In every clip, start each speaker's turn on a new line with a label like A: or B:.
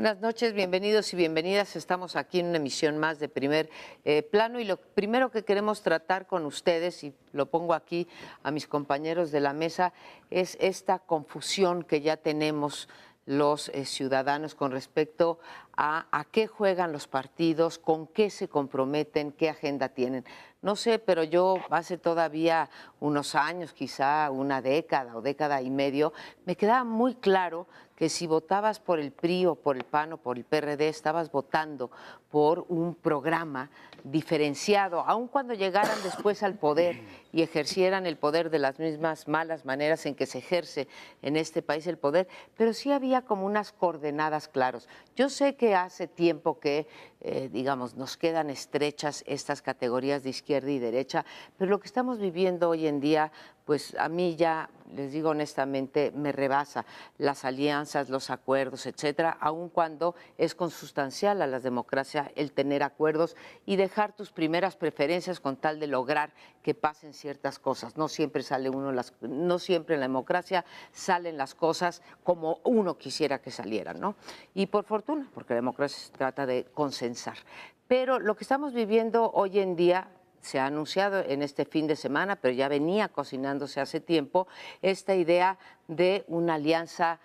A: Buenas noches, bienvenidos y bienvenidas. Estamos aquí en una emisión más de Primer Plano y lo primero que queremos tratar con ustedes, y lo pongo aquí a mis compañeros de la mesa, es esta confusión que ya tenemos los ciudadanos con respecto a qué juegan los partidos, con qué se comprometen, qué agenda tienen. No sé, pero yo hace todavía unos años, quizá una década o década y medio, me quedaba muy claro que si votabas por el PRI o por el PAN o por el PRD, estabas votando por un programa diferenciado, aun cuando llegaran después al poder y ejercieran el poder de las mismas malas maneras en que se ejerce en este país el poder, pero sí había como unas coordenadas claras. Yo sé que hace tiempo que, digamos, nos quedan estrechas estas categorías de izquierda y derecha, pero lo que estamos viviendo hoy en día, pues a mí ya, les digo honestamente, me rebasa las alianzas, los acuerdos, etcétera, aun cuando es consustancial a la democracia el tener acuerdos y dejar tus primeras preferencias con tal de lograr que pasen ciertas cosas. No siempre sale no siempre en la democracia salen las cosas como uno quisiera que salieran, ¿no? Y por fortuna, porque la democracia se trata de consensar. Pero lo que estamos viviendo hoy en día, se ha anunciado en este fin de semana, pero ya venía cocinándose hace tiempo, esta idea de una alianza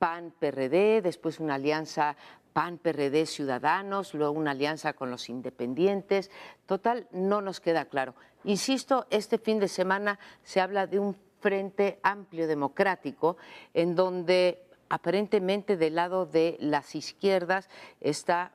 A: PAN-PRD, después una alianza PAN-PRD-Ciudadanos, luego una alianza con los independientes. Total, no nos queda claro. Insisto, este fin de semana se habla de un frente amplio democrático en donde aparentemente del lado de las izquierdas está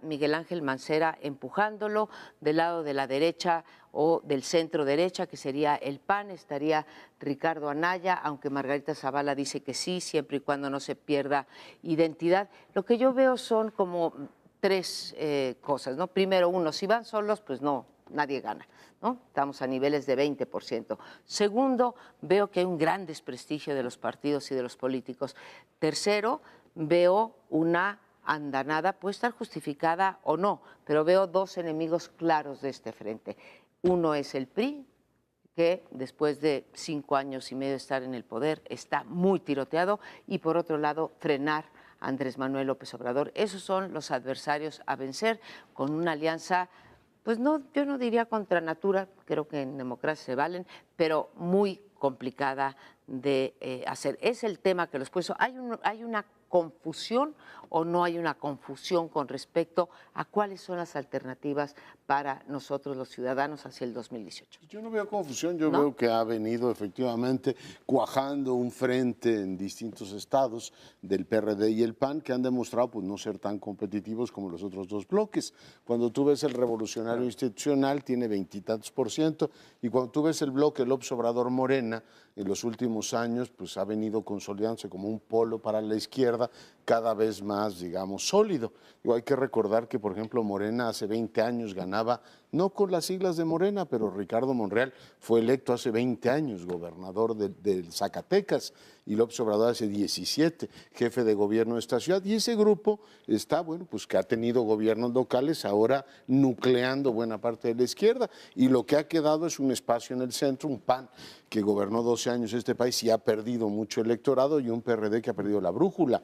A: Miguel Ángel Mancera empujándolo, del lado de la derecha o del centro derecha, que sería el PAN, estaría Ricardo Anaya, aunque Margarita Zavala dice que sí, siempre y cuando no se pierda identidad. Lo que yo veo son como tres cosas, ¿no? Primero, uno, si van solos, pues no, nadie gana, ¿no? Estamos a niveles de 20%. Segundo, veo que hay un gran desprestigio de los partidos y de los políticos. Tercero, veo una andanada, puede estar justificada o no, pero veo dos enemigos claros de este frente. Uno es el PRI, que después de 5 años y medio de estar en el poder está muy tiroteado, y por otro lado, frenar a Andrés Manuel López Obrador. Esos son los adversarios a vencer con una alianza, pues no, yo no diría contra natura, creo que en democracia se valen, pero muy complicada de hacer. Es el tema que los puso. ¿Hay una confusión o no hay una confusión con respecto a cuáles son las alternativas para nosotros los ciudadanos hacia el 2018?
B: Yo no veo confusión, yo
A: ¿No?
B: veo que ha venido efectivamente cuajando un frente en distintos estados del PRD y el PAN que han demostrado pues, no ser tan competitivos como los otros dos bloques. Cuando tú ves el Revolucionario Institucional tiene 20 y tantos %, y cuando tú ves el bloque López Obrador Morena, en los últimos años pues ha venido consolidándose como un polo para la izquierda cada vez más, digamos, sólido. Hay que recordar que, por ejemplo, Morena hace 20 años ganaba, no con las siglas de Morena, pero Ricardo Monreal fue electo hace 20 años gobernador de Zacatecas, y López Obrador hace 17, jefe de gobierno de esta ciudad. Y ese grupo está, bueno, pues que ha tenido gobiernos locales, ahora nucleando buena parte de la izquierda, y lo que ha quedado es un espacio en el centro, un PAN que gobernó 12 años este país y ha perdido mucho electorado, y un PRD que ha perdido la brújula.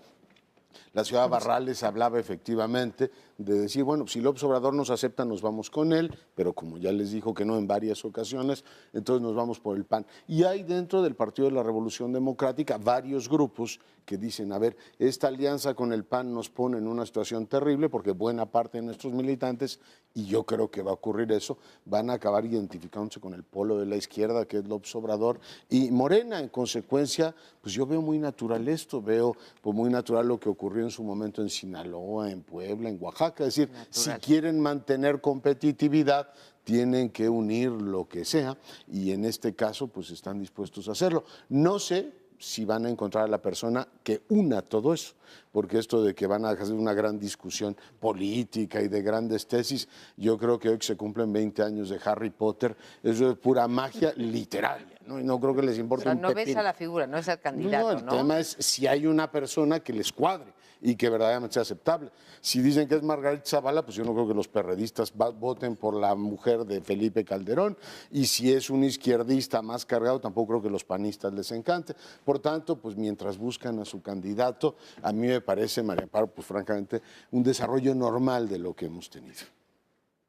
B: La ciudad Barrales hablaba efectivamente de decir, bueno, si López Obrador nos acepta, nos vamos con él, pero como ya les dijo que no en varias ocasiones, entonces nos vamos por el PAN. Y hay dentro del Partido de la Revolución Democrática varios grupos que dicen, a ver, esta alianza con el PAN nos pone en una situación terrible porque buena parte de nuestros militantes, y yo creo que va a ocurrir eso, van a acabar identificándose con el polo de la izquierda, que es López Obrador y Morena. En consecuencia, pues yo veo muy natural esto, veo pues muy natural lo que ocurrió en su momento en Sinaloa, en Puebla, en Oaxaca. Es decir, si quieren mantener competitividad, tienen que unir lo que sea, y en este caso pues están dispuestos a hacerlo. No sé si van a encontrar a la persona que una todo eso, porque esto de que van a hacer una gran discusión política y de grandes tesis, yo creo que hoy que se cumplen 20 años de Harry Potter, eso es pura magia literal. ¿no? Y no creo que les importe
A: O sea,
B: un
A: no ves
B: pepino.
A: a la figura, no es al candidato,
B: No, el tema es si hay una persona que les cuadre y que verdaderamente sea aceptable. Si dicen que es Margarita Zavala, pues yo no creo que los perredistas voten por la mujer de Felipe Calderón, y si es un izquierdista más cargado, tampoco creo que los panistas les encante. Por tanto, pues mientras buscan a su candidato, a mí me parece, María Amparo, pues francamente, un desarrollo normal de lo que hemos tenido.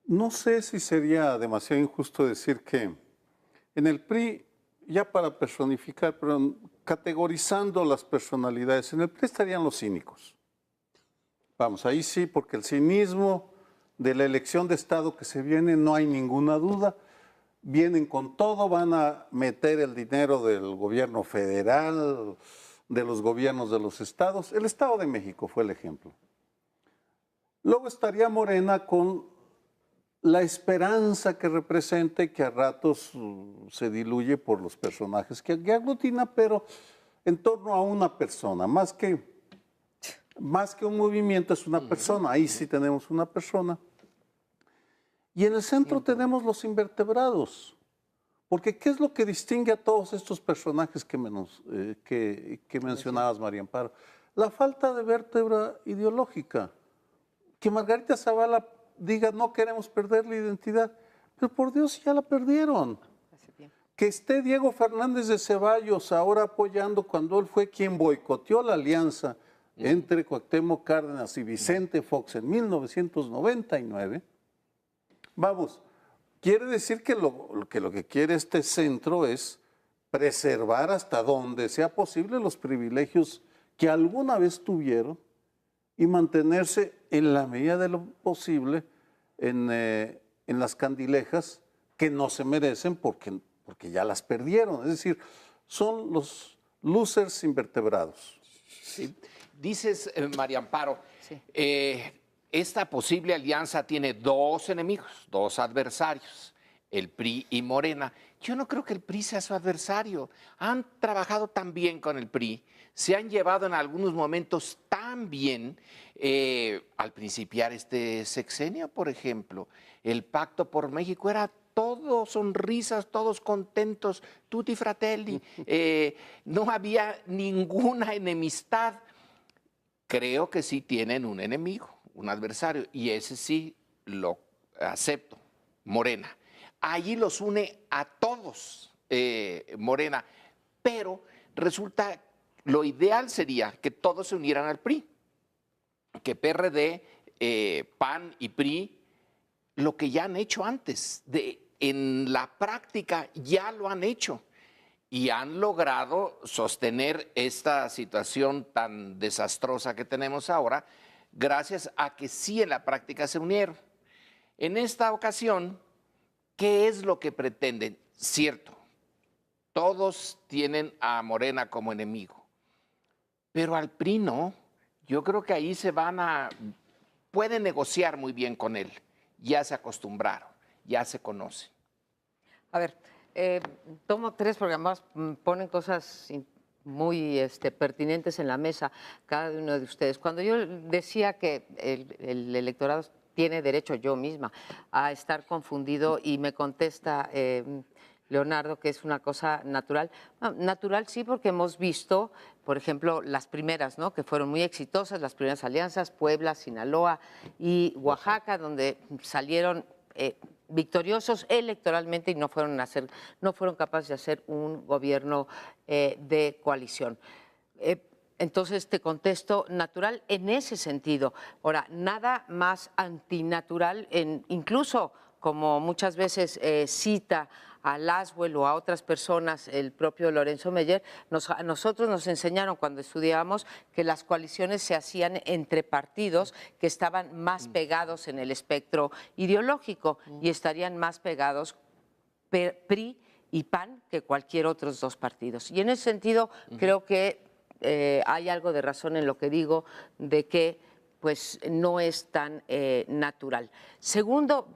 C: No sé si sería demasiado injusto decir que en el PRI, ya para personificar, pero categorizando las personalidades, en el PRI estarían los cínicos. Vamos, ahí sí, porque el cinismo de la elección de Estado que se viene, no hay ninguna duda. Vienen con todo, van a meter el dinero del gobierno federal, de los gobiernos de los estados. El Estado de México fue el ejemplo. Luego estaría Morena con la esperanza que representa y que a ratos se diluye por los personajes que aglutina, pero en torno a una persona, más que un movimiento, es una persona. Ahí sí tenemos una persona. Y en el centro tenemos los invertebrados. Porque ¿qué es lo que distingue a todos estos personajes que mencionabas, María Amparo? La falta de vértebra ideológica. Que Margarita Zavala diga no queremos perder la identidad, pero por Dios ya la perdieron. Que esté Diego Fernández de Ceballos ahora apoyando cuando él fue quien boicoteó la alianza entre Cuauhtémoc Cárdenas y Vicente Fox en 1999, vamos, quiere decir que lo que quiere este centro es preservar hasta donde sea posible los privilegios que alguna vez tuvieron y mantenerse en la medida de lo posible en las candilejas que no se merecen porque ya las perdieron. Es decir, son los losers invertebrados.
D: Sí. Dices, María Amparo,
A: Sí.
D: Esta posible alianza tiene dos enemigos, dos adversarios, el PRI y Morena. Yo no creo que el PRI sea su adversario. Han trabajado tan bien con el PRI, se han llevado en algunos momentos tan bien. Al principiar este sexenio, por ejemplo, el Pacto por México era todo sonrisas, todos contentos, tutti fratelli. No había ninguna enemistad. Creo que sí tienen un enemigo, un adversario, y ese sí lo acepto, Morena. Allí los une a todos, Morena, pero resulta, lo ideal sería que todos se unieran al PRI, que PRD, PAN y PRI, lo que ya han hecho antes, en la práctica ya lo han hecho. Y han logrado sostener esta situación tan desastrosa que tenemos ahora, gracias a que sí en la práctica se unieron. En esta ocasión, ¿qué es lo que pretenden? Cierto, todos tienen a Morena como enemigo, pero al PRI no. Yo creo que ahí pueden negociar muy bien con él. Ya se acostumbraron, ya se conocen.
A: A ver, tomo tres porque además ponen cosas muy pertinentes en la mesa cada uno de ustedes. Cuando yo decía que el electorado tiene derecho, yo misma, a estar confundido y me contesta Leonardo que es una cosa natural. Bueno, natural sí, porque hemos visto, por ejemplo, las primeras, ¿no?, que fueron muy exitosas, las primeras alianzas, Puebla, Sinaloa y Oaxaca, donde salieron victoriosos electoralmente y no fueron capaces de hacer un gobierno de coalición. Entonces te contesto natural en ese sentido. Ahora, nada más antinatural, incluso como muchas veces cita a Laswell o a otras personas, el propio Lorenzo Meyer, a nosotros nos enseñaron cuando estudiábamos que las coaliciones se hacían entre partidos que estaban más pegados en el espectro ideológico y estarían más pegados PRI y PAN que cualquier otros dos partidos. Y en ese sentido creo que hay algo de razón en lo que digo de que pues no es tan natural. Segundo,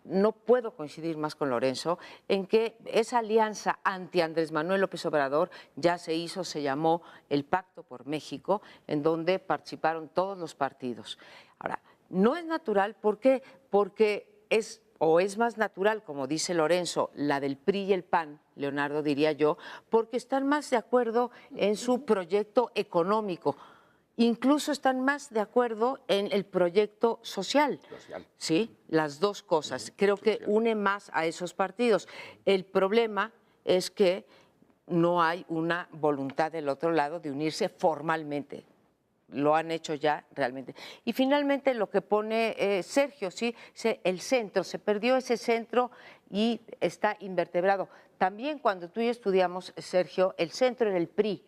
A: no puedo coincidir más con Lorenzo en que esa alianza anti Andrés Manuel López Obrador ya se hizo, se llamó el Pacto por México, en donde participaron todos los partidos. Ahora, no es natural, ¿por qué? Porque es o es más natural, como dice Lorenzo, la del PRI y el PAN, Leonardo diría yo, porque están más de acuerdo en su proyecto económico. Incluso están más de acuerdo en el proyecto social. Sí, las dos cosas. Creo que une más a esos partidos. El problema es que no hay una voluntad del otro lado de unirse formalmente. Lo han hecho ya realmente. Y finalmente lo que pone Sergio, sí, el centro, se perdió ese centro y está invertebrado. También cuando tú y yo estudiamos, Sergio, el centro era el PRI,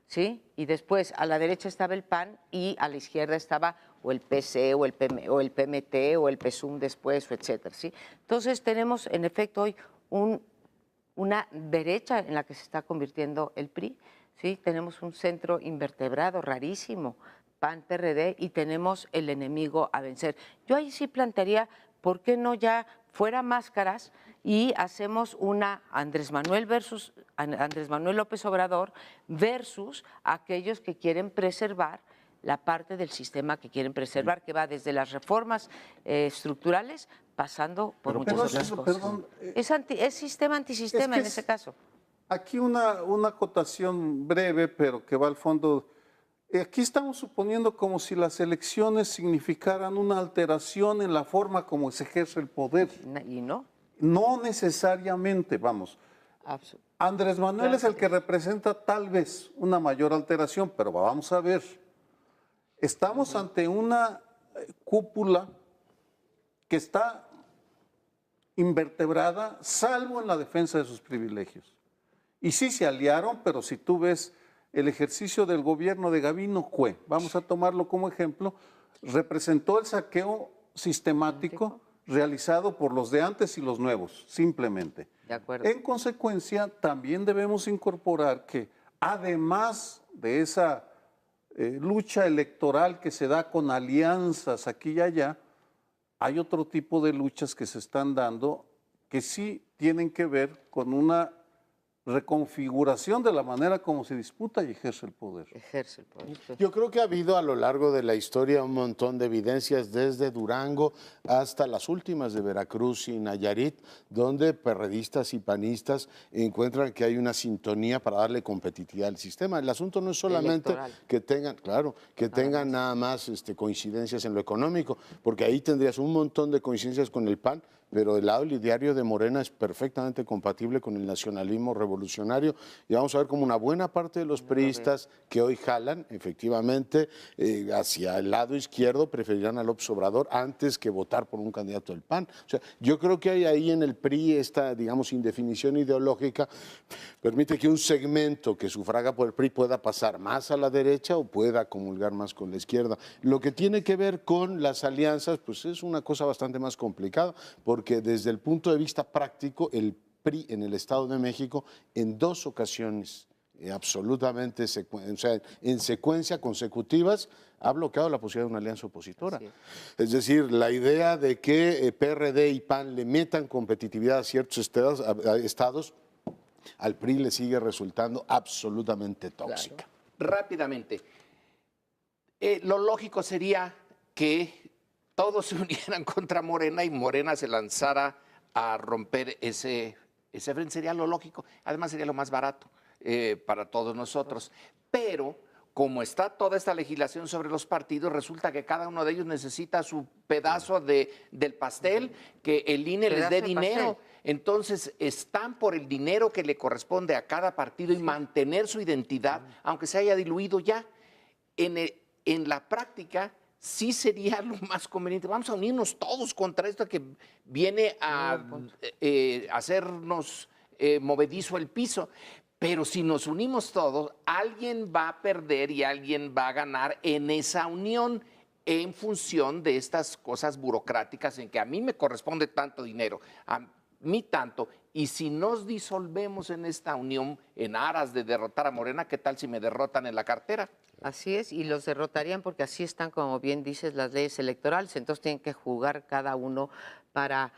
A: ¿sí? Y después a la derecha estaba el PAN y a la izquierda estaba o el PC o el PMT o el PSUM después, o etcétera, ¿sí? Entonces tenemos en efecto hoy una derecha en la que se está convirtiendo el PRI, ¿sí? Tenemos un centro invertebrado rarísimo, PAN, PRD, y tenemos el enemigo a vencer. Yo ahí sí plantearía, ¿por qué no ya fuera máscaras y hacemos una Andrés Manuel López Obrador versus aquellos que quieren preservar la parte del sistema que quieren preservar, que va desde las reformas estructurales pasando por muchas otras cosas.
C: Perdón,
A: es sistema antisistema en ese caso.
C: Aquí una acotación breve, pero que va al fondo. Aquí estamos suponiendo como si las elecciones significaran una alteración en la forma como se ejerce el poder.
A: ¿Y no?
C: No necesariamente, vamos. Andrés Manuel es el que representa tal vez una mayor alteración, pero vamos a ver. Estamos ante una cúpula que está invertebrada, salvo en la defensa de sus privilegios. Y sí se aliaron, pero si tú ves el ejercicio del gobierno de Gabino Cue, vamos a tomarlo como ejemplo, representó el saqueo sistemático realizado por los de antes y los nuevos, simplemente.
A: De acuerdo.
C: En consecuencia, también debemos incorporar que además de esa lucha electoral que se da con alianzas aquí y allá, hay otro tipo de luchas que se están dando que sí tienen que ver con una reconfiguración de la manera como se disputa y ejerce el poder.
A: Ejerce el poder.
B: Yo creo que ha habido a lo largo de la historia un montón de evidencias, desde Durango hasta las últimas de Veracruz y Nayarit, donde perredistas y panistas encuentran que hay una sintonía para darle competitividad al sistema. El asunto no es solamente que tengan, tengan nada más coincidencias en lo económico, porque ahí tendrías un montón de coincidencias con el PAN, pero el lado ideario de Morena es perfectamente compatible con el nacionalismo revolucionario, y vamos a ver como una buena parte de los priistas que hoy jalan, efectivamente, hacia el lado izquierdo preferirán a López Obrador antes que votar por un candidato del PAN. O sea, yo creo que hay ahí en el PRI esta, digamos, indefinición ideológica, permite que un segmento que sufraga por el PRI pueda pasar más a la derecha o pueda comulgar más con la izquierda. Lo que tiene que ver con las alianzas, pues es una cosa bastante más complicada, porque desde el punto de vista práctico, el PRI en el Estado de México en 2 ocasiones absolutamente, en secuencia consecutivas, ha bloqueado la posibilidad de una alianza opositora. Es decir, la idea de que PRD y PAN le metan competitividad a ciertos estados, al PRI le sigue resultando absolutamente tóxica.
D: Claro. Rápidamente, lo lógico sería que todos se unieran contra Morena y Morena se lanzara a romper ese frente. Sería lo lógico, además sería lo más barato para todos nosotros. Pero como está toda esta legislación sobre los partidos, resulta que cada uno de ellos necesita su pedazo del pastel, que el INE les dé dinero. Entonces están por el dinero que le corresponde a cada partido y mantener su identidad, aunque se haya diluido ya. En la práctica sí sería lo más conveniente. Vamos a unirnos todos contra esto que viene a hacernos movedizo el piso. Pero si nos unimos todos, alguien va a perder y alguien va a ganar en esa unión en función de estas cosas burocráticas en que a mí me corresponde tanto dinero, a mí tanto. Y si nos disolvemos en esta unión en aras de derrotar a Morena, ¿qué tal si me derrotan en la cartera?
A: Así es, y los derrotarían porque así están, como bien dices, las leyes electorales, entonces tienen que jugar cada uno para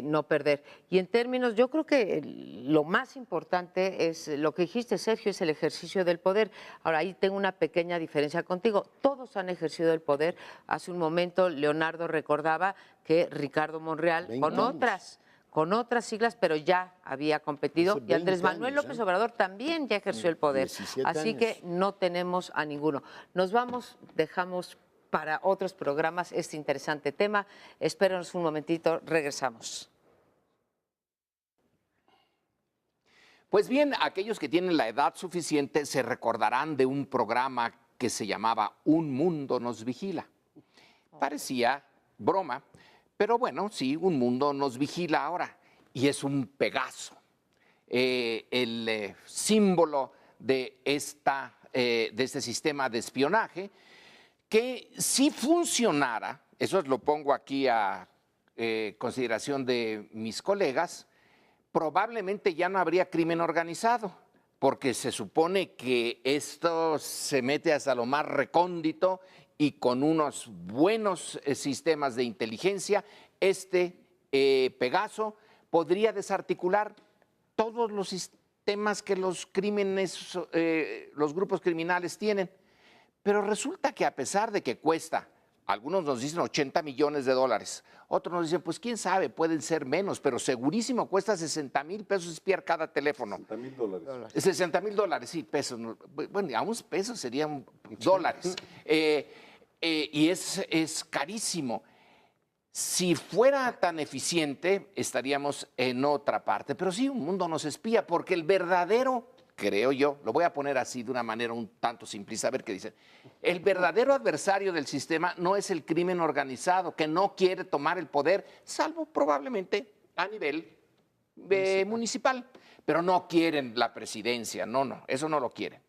A: no perder. Y en términos, yo creo que lo más importante es lo que dijiste, Sergio, es el ejercicio del poder. Ahora, ahí tengo una pequeña diferencia contigo. Todos han ejercido el poder. Hace un momento Leonardo recordaba que Ricardo Monreal,
B: 20
A: con otras siglas, pero ya había competido.
B: Hace
A: Y Andrés
B: 20
A: Manuel
B: años,
A: López
B: ¿eh?
A: Obrador también ya ejerció el poder.
B: 17
A: Así
B: años.
A: que no tenemos a ninguno. Nos vamos, dejamos para otros programas este interesante tema. Espérenos un momentito, regresamos.
D: Pues bien, aquellos que tienen la edad suficiente se recordarán de un programa que se llamaba Un Mundo Nos Vigila. Parecía broma, pero bueno, sí, un mundo nos vigila ahora y es un Pegaso, el símbolo de este sistema de espionaje que si funcionara, eso lo pongo aquí a consideración de mis colegas, probablemente ya no habría crimen organizado, porque se supone que esto se mete hasta lo más recóndito y con unos buenos sistemas de inteligencia, Pegaso podría desarticular todos los sistemas que los crímenes, los grupos criminales tienen. Pero resulta que a pesar de que cuesta, algunos nos dicen 80 millones de dólares, otros nos dicen, pues quién sabe, pueden ser menos, pero segurísimo cuesta 60,000 pesos espiar cada teléfono.
C: 60,000 dólares.
D: 60,000 dólares, sí, pesos. Bueno, a unos pesos serían dólares. Y es carísimo. Si fuera tan eficiente, estaríamos en otra parte. Pero sí, un mundo nos espía, porque el verdadero, creo yo, lo voy a poner así de una manera un tanto simplista, a ver qué dicen. El verdadero adversario del sistema no es el crimen organizado, que no quiere tomar el poder, salvo probablemente a nivel municipal. Pero no quieren la presidencia, no, eso no lo quieren.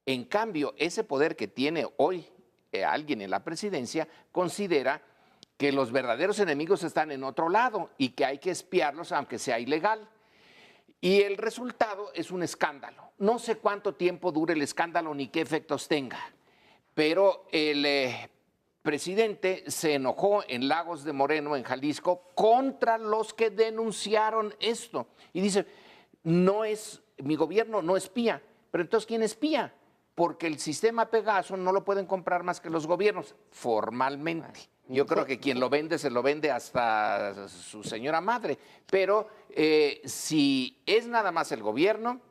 D: En cambio, ese poder que tiene hoy alguien en la presidencia considera que los verdaderos enemigos están en otro lado y que hay que espiarlos aunque sea ilegal. Y el resultado es un escándalo. No sé cuánto tiempo dure el escándalo ni qué efectos tenga, pero el presidente se enojó en Lagos de Moreno, en Jalisco, contra los que denunciaron esto. Y dice, mi gobierno no espía, pero entonces ¿quién espía? Porque el sistema Pegaso no lo pueden comprar más que los gobiernos, formalmente. Yo creo que quien lo vende se lo vende hasta su señora madre. Pero si es nada más el gobierno,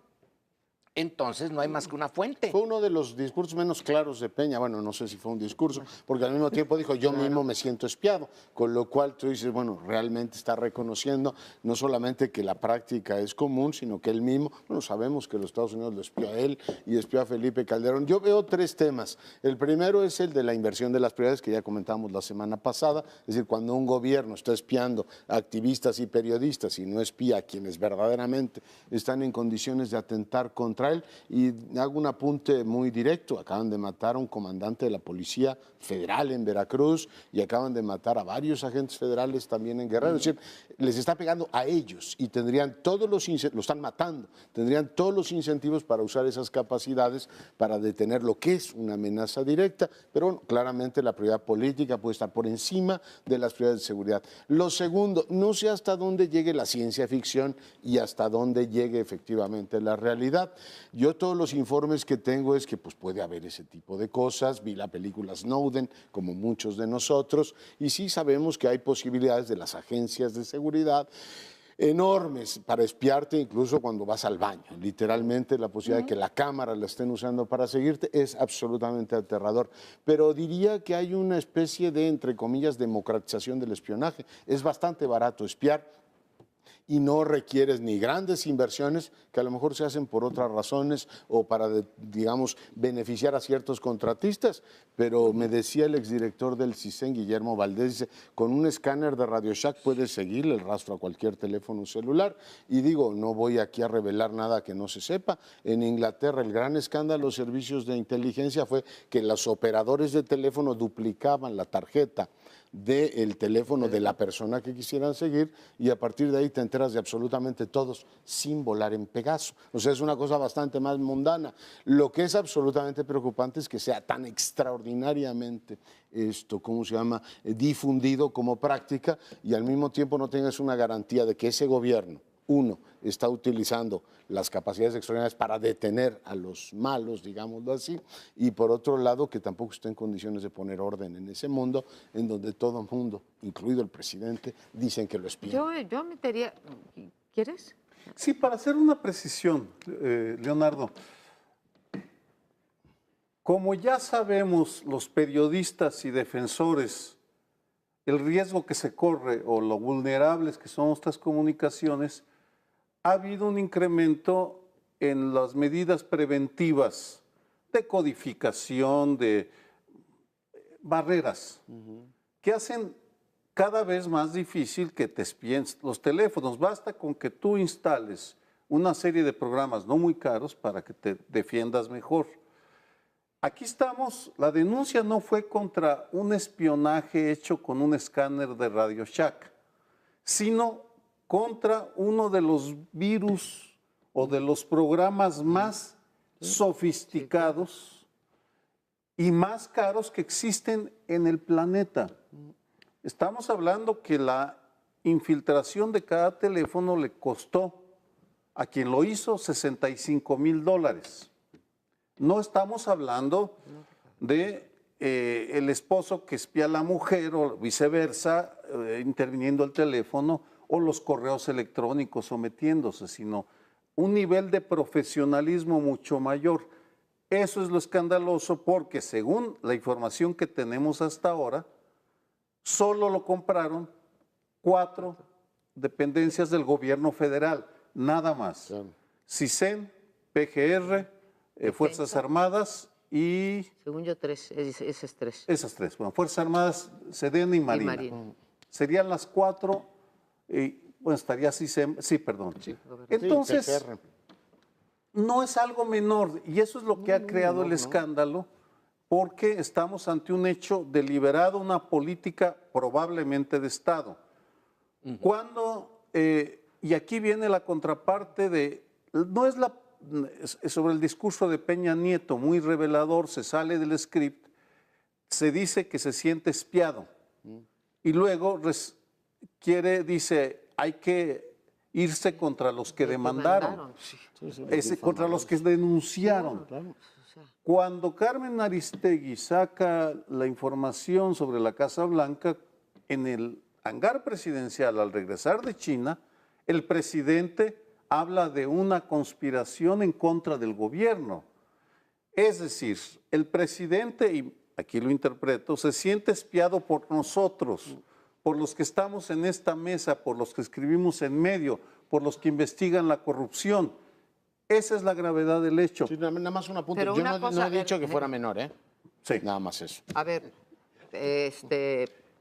D: entonces no hay más que una fuente.
B: Fue uno de los discursos menos claros de Peña. Bueno, no sé si fue un discurso, porque al mismo tiempo dijo, yo mismo me siento espiado, con lo cual tú dices, bueno, realmente está reconociendo no solamente que la práctica es común, sino que él mismo, bueno, sabemos que los Estados Unidos lo espió a él y espió a Felipe Calderón. Yo veo tres temas. El primero es el de la inversión de las prioridades, que ya comentamos la semana pasada, es decir, cuando un gobierno está espiando a activistas y periodistas y no espía a quienes verdaderamente están en condiciones de atentar contra él. Y hago un apunte muy directo, acaban de matar a un comandante de la Policía Federal en Veracruz y acaban de matar a varios agentes federales también en Guerrero. Es decir, les está pegando a ellos y tendrían todos los lo están matando, tendrían todos los incentivos para usar esas capacidades para detener lo que es una amenaza directa, pero bueno, claramente la prioridad política puede estar por encima de las prioridades de seguridad. Lo segundo, no sé hasta dónde llegue la ciencia ficción y hasta dónde llegue efectivamente la realidad. Yo todos los informes que tengo es que pues, puede haber ese tipo de cosas. Vi la película Snowden, como muchos de nosotros, y sí sabemos que hay posibilidades de las agencias de seguridad enormes para espiarte incluso cuando vas al baño. Literalmente la posibilidad de que la cámara la estén usando para seguirte es absolutamente aterrador. Pero diría que hay una especie de, entre comillas, democratización del espionaje. Es bastante barato espiar y no requieres ni grandes inversiones que a lo mejor se hacen por otras razones o para, digamos, beneficiar a ciertos contratistas. Pero me decía el exdirector del CISEN, Guillermo Valdés, dice, con un escáner de Radio Shack puedes seguirle el rastro a cualquier teléfono celular. Y digo, no voy aquí a revelar nada que no se sepa. En Inglaterra el gran escándalo de los servicios de inteligencia fue que los operadores de teléfono duplicaban la tarjeta del teléfono de la persona que quisieran seguir y a partir de ahí te enteras de absolutamente todos sin volar en Pegaso. O sea, es una cosa bastante más mundana. Lo que es absolutamente preocupante es que sea tan extraordinariamente difundido como práctica y al mismo tiempo no tengas una garantía de que ese gobierno uno, está utilizando las capacidades extraordinarias para detener a los malos, digámoslo así, y por otro lado, que tampoco está en condiciones de poner orden en ese mundo, en donde todo el mundo, incluido el presidente, dicen que lo espían.
A: Yo metería, ¿quieres?
C: Sí, para hacer una precisión, Leonardo, como ya sabemos los periodistas y defensores el riesgo que se corre o lo vulnerables que son nuestras comunicaciones, ha habido un incremento en las medidas preventivas de codificación, de barreras, que hacen cada vez más difícil que te espíen los teléfonos. Basta con que tú instales una serie de programas no muy caros para que te defiendas mejor. Aquí estamos, la denuncia no fue contra un espionaje hecho con un escáner de Radio Shack, sino contra uno de los virus o de los programas más sofisticados y más caros que existen en el planeta. Estamos hablando que la infiltración de cada teléfono le costó a quien lo hizo $65,000. No estamos hablando de el esposo que espía a la mujer o viceversa, interviniendo el teléfono, o los correos electrónicos sometiéndose, sino un nivel de profesionalismo mucho mayor. Eso es lo escandaloso porque según la información que tenemos hasta ahora, solo lo compraron 4 dependencias del gobierno federal, nada más. CISEN, PGR, Fuerzas Armadas y...
A: Según yo, 3, esas 3.
C: Esas 3, bueno, Fuerzas Armadas, Sedena y Marina. Serían las 4, bueno, estaría CISEN, sí, perdón. Sí. Entonces, no es algo menor, y eso es lo que ha creado el escándalo, porque estamos ante un hecho deliberado, una política probablemente de Estado. Cuando, y aquí viene la contraparte de, no es sobre el discurso de Peña Nieto, muy revelador, se sale del script, se dice que se siente espiado, y luego dice, hay que irse contra los que demandaron, contra los que denunciaron. Cuando Carmen Aristegui saca la información sobre la Casa Blanca, en el hangar presidencial al regresar de China, el presidente habla de una conspiración en contra del gobierno. Es decir, el presidente, y aquí lo interpreto, se siente espiado por nosotros, por los que estamos en esta mesa, por los que escribimos en medio, por los que investigan la corrupción. Esa es la gravedad del hecho.
B: Sí, nada más un apunte. Yo no he dicho que fuera menor, ¿eh?
C: Sí.
B: Nada más eso.
A: A ver,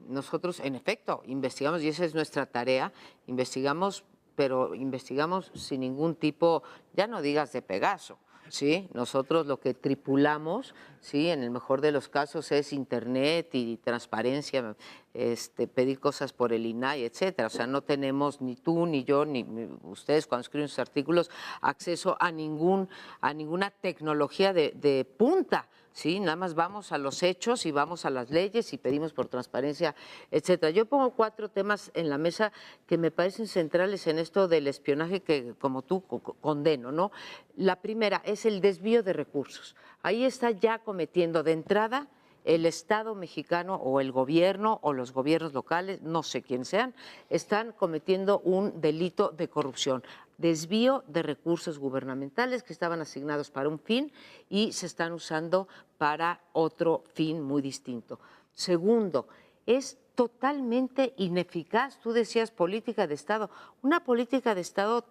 A: nosotros en efecto investigamos y esa es nuestra tarea, investigamos, pero investigamos sin ningún tipo, ya no digas de Pegaso, ¿sí? Nosotros lo que tripulamos, ¿sí? En el mejor de los casos es internet y transparencia, pedir cosas por el INAI, etcétera. O sea, no tenemos ni tú, ni yo, ni ustedes cuando escriben sus artículos acceso a ninguna tecnología de punta. Sí, nada más vamos a los hechos y vamos a las leyes y pedimos por transparencia, etcétera. Yo pongo 4 temas en la mesa que me parecen centrales en esto del espionaje que, como tú, condeno, ¿no? La primera es el desvío de recursos. Ahí está ya cometiendo de entrada el Estado mexicano o el gobierno o los gobiernos locales, no sé quién sean, están cometiendo un delito de corrupción. Desvío de recursos gubernamentales que estaban asignados para un fin y se están usando para otro fin muy distinto. Segundo, es totalmente ineficaz. Tú decías política de Estado. Una política de Estado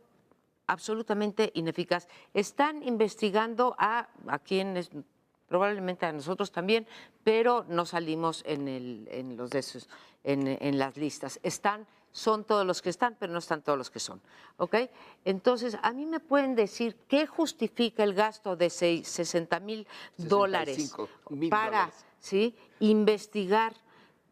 A: absolutamente ineficaz. Están investigando a quienes, probablemente a nosotros también, pero no salimos en las listas. Son todos los que están, pero no están todos los que son. ¿Ok? Entonces, a mí me pueden decir qué justifica el gasto de $60,000 para ¿sí? investigar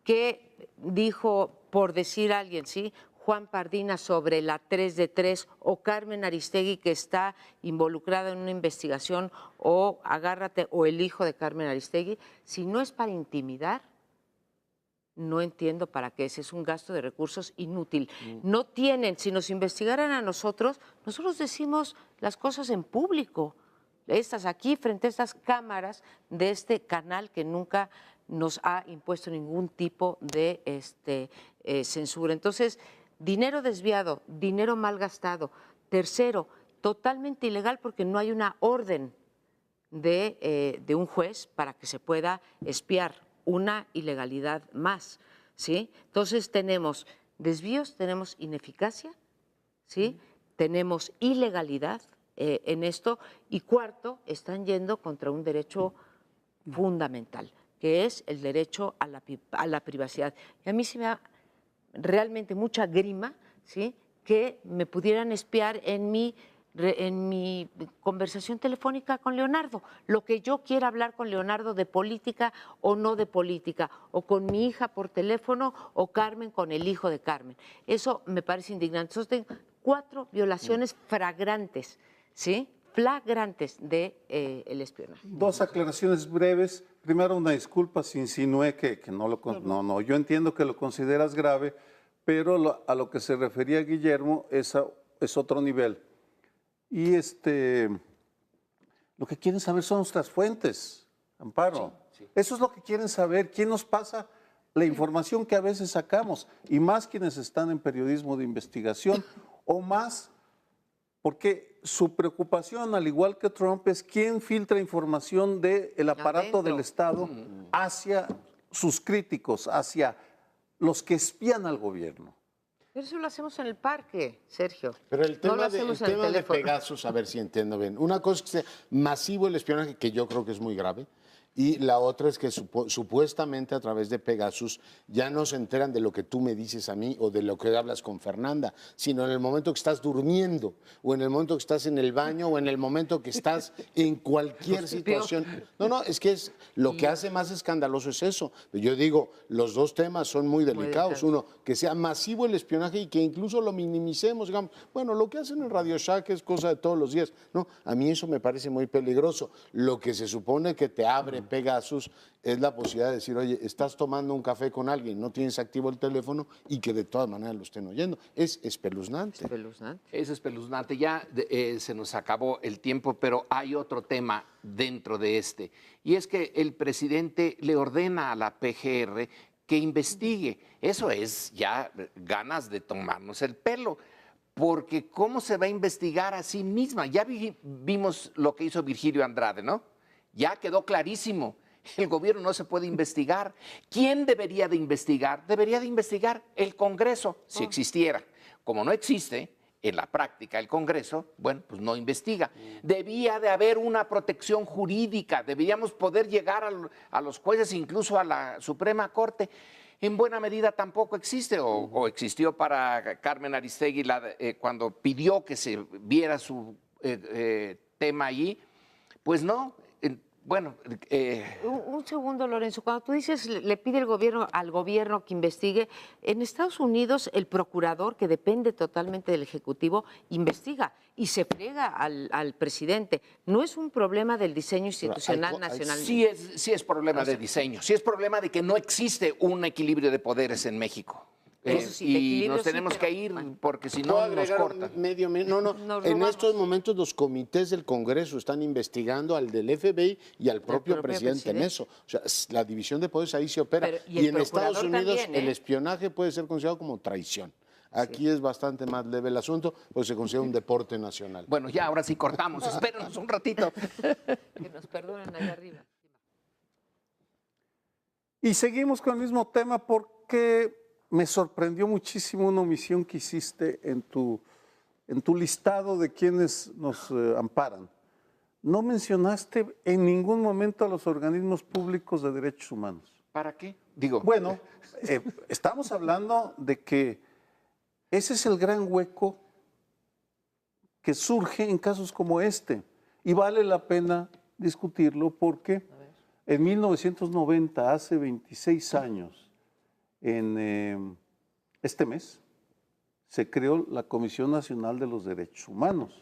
A: qué dijo, por decir alguien, ¿sí? Juan Pardina sobre la 3 de 3 o Carmen Aristegui que está involucrada en una investigación o Agárrate o el hijo de Carmen Aristegui, si no es para intimidar, no entiendo para qué. Ese es un gasto de recursos inútil. No tienen, si nos investigaran a nosotros decimos las cosas en público. Estas aquí, frente a estas cámaras de este canal que nunca nos ha impuesto ningún tipo de censura. Entonces, dinero desviado, dinero mal gastado. Tercero, totalmente ilegal porque no hay una orden de un juez para que se pueda espiar, una ilegalidad más, ¿sí? Entonces tenemos desvíos, tenemos ineficacia, ¿sí? Tenemos ilegalidad en esto y cuarto, están yendo contra un derecho fundamental, que es el derecho a la privacidad. Y a mí sí me da realmente mucha grima, ¿sí? Que me pudieran espiar en mi conversación telefónica con Leonardo, lo que yo quiera hablar con Leonardo de política o no de política, o con mi hija por teléfono o Carmen con el hijo de Carmen. Eso me parece indignante. Entonces tengo 4 violaciones flagrantes, ¿sí? Flagrantes de el espionaje.
C: 2 aclaraciones breves. Primero, una disculpa si insinué que no lo... No, yo entiendo que lo consideras grave, pero a lo que se refería Guillermo es otro nivel. Y lo que quieren saber son nuestras fuentes, Amparo. Sí. Eso es lo que quieren saber. ¿Quién nos pasa la información que a veces sacamos? Y más quienes están en periodismo de investigación, o más porque su preocupación, al igual que Trump, es quién filtra información del aparato del Estado hacia sus críticos, hacia los que espían al gobierno.
A: Pero eso lo hacemos en el parque, Sergio.
B: Pero el tema,
A: no lo hacemos en el
B: de
A: teléfono.
B: Pegasus, a ver si entiendo bien. Una cosa es que sea masivo el espionaje, que yo creo que es muy grave, y la otra es que supuestamente a través de Pegasus ya no se enteran de lo que tú me dices a mí o de lo que hablas con Fernanda, sino en el momento que estás durmiendo, o en el momento que estás en el baño, o en el momento que estás en cualquier situación. No, es que lo que hace más escandaloso es eso. Yo digo, los dos temas son muy delicados. Uno, que sea masivo el espionaje y que incluso lo minimicemos, digamos, bueno, lo que hacen en Radio Shack es cosa de todos los días. No, a mí eso me parece muy peligroso. Lo que se supone que te abre Pegasus es la posibilidad de decir, oye, estás tomando un café con alguien, no tienes activo el teléfono y que de todas maneras lo estén oyendo. Es espeluznante.
D: Es espeluznante. Ya se nos acabó el tiempo, pero hay otro tema dentro de este. Y es que el presidente le ordena a la PGR que investigue. Eso es ya ganas de tomarnos el pelo. Porque ¿cómo se va a investigar a sí misma? Ya vimos lo que hizo Virgilio Andrade, ¿no? Ya quedó clarísimo, el gobierno no se puede investigar. ¿Quién debería de investigar? Debería de investigar el Congreso, si existiera. Como no existe en la práctica el Congreso, bueno, pues no investiga. Debía de haber una protección jurídica, deberíamos poder llegar a los jueces, incluso a la Suprema Corte. En buena medida tampoco existe, o existió para Carmen Aristegui cuando pidió que se viera su tema allí, pues no. Bueno,
A: un segundo, Lorenzo. Cuando tú dices le pide al gobierno que investigue, en Estados Unidos el procurador, que depende totalmente del Ejecutivo, investiga y se friega al presidente. No es un problema del diseño institucional nacional.
D: Sí es problema de diseño, sí es problema de que no existe un equilibrio de poderes en México. Y nos tenemos que ir porque si no nos cortan.
B: En estos momentos los comités del Congreso están investigando al del FBI y al propio presidente en eso. O sea, la división de poderes ahí se opera. Y en Estados Unidos también, el espionaje puede ser considerado como traición. Aquí es bastante más leve el asunto, pues se considera un deporte nacional.
D: Bueno, ya ahora sí cortamos. Espérenos un ratito.
A: Que nos perdonen allá arriba.
C: Y seguimos con el mismo tema porque me sorprendió muchísimo una omisión que hiciste en tu listado de quienes nos amparan. No mencionaste en ningún momento a los organismos públicos de derechos humanos.
D: ¿Para qué?
C: Bueno, estamos hablando de que ese es el gran hueco que surge en casos como este. Y vale la pena discutirlo porque en 1990, hace 26 años, en este mes, se creó la Comisión Nacional de los Derechos Humanos,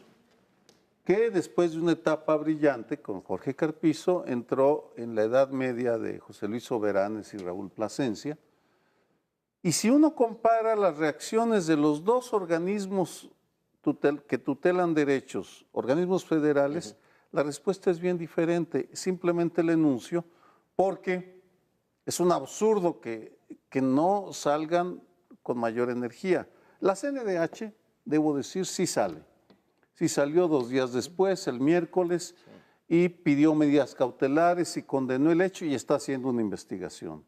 C: que después de una etapa brillante con Jorge Carpizo, entró en la edad media de José Luis Soberanes y Raúl Plasencia, Y si uno compara las reacciones de los dos organismos que tutelan derechos, organismos federales, la respuesta es bien diferente. Simplemente el enuncio, porque es un absurdo que no salgan con mayor energía. La CNDH, debo decir, sí sale. Sí salió 2 días después, el miércoles, y pidió medidas cautelares y condenó el hecho y está haciendo una investigación.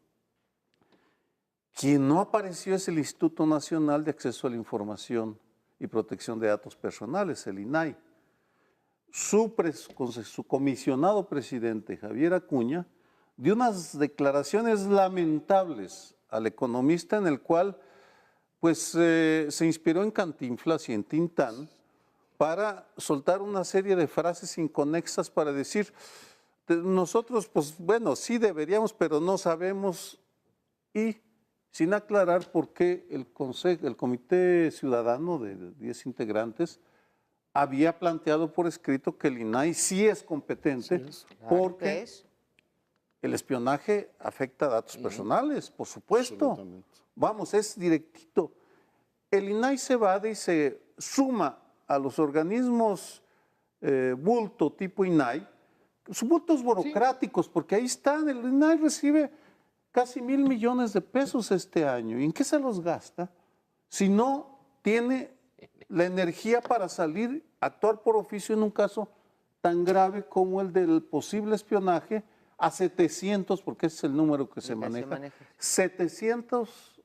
C: Quien no apareció es el Instituto Nacional de Acceso a la Información y Protección de Datos Personales, el INAI. Su comisionado presidente, Javier Acuña, dio unas declaraciones lamentables al economista en el cual pues, se inspiró en Cantinflas y en Tintán para soltar una serie de frases inconexas para decir, nosotros, pues bueno, sí deberíamos, pero no sabemos, y sin aclarar por qué el Comité Ciudadano de 10 integrantes había planteado por escrito que el INAI sí es competente, porque el espionaje afecta a datos personales, por supuesto. Vamos, es directito. El INAI se evade y se suma a los organismos bulto tipo INAI, bultos burocráticos, porque ahí están. El INAI recibe casi 1,000 millones de pesos este año. ¿Y en qué se los gasta? Si no tiene la energía para salir, actuar por oficio en un caso tan grave como el del posible espionaje a 700, porque ese es el número que se maneja, 700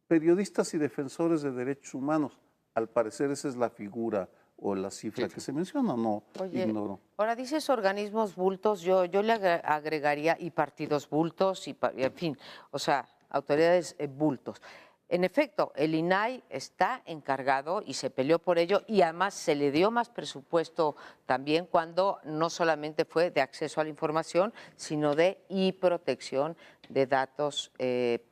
C: periodistas y defensores de derechos humanos. Al parecer esa es la figura o la cifra que se menciona, no ignoro.
A: Ahora dices organismos bultos, yo le agregaría y partidos bultos, y en fin, o sea, autoridades bultos. En efecto, el INAI está encargado y se peleó por ello y además se le dio más presupuesto también cuando no solamente fue de acceso a la información, sino de protección de datos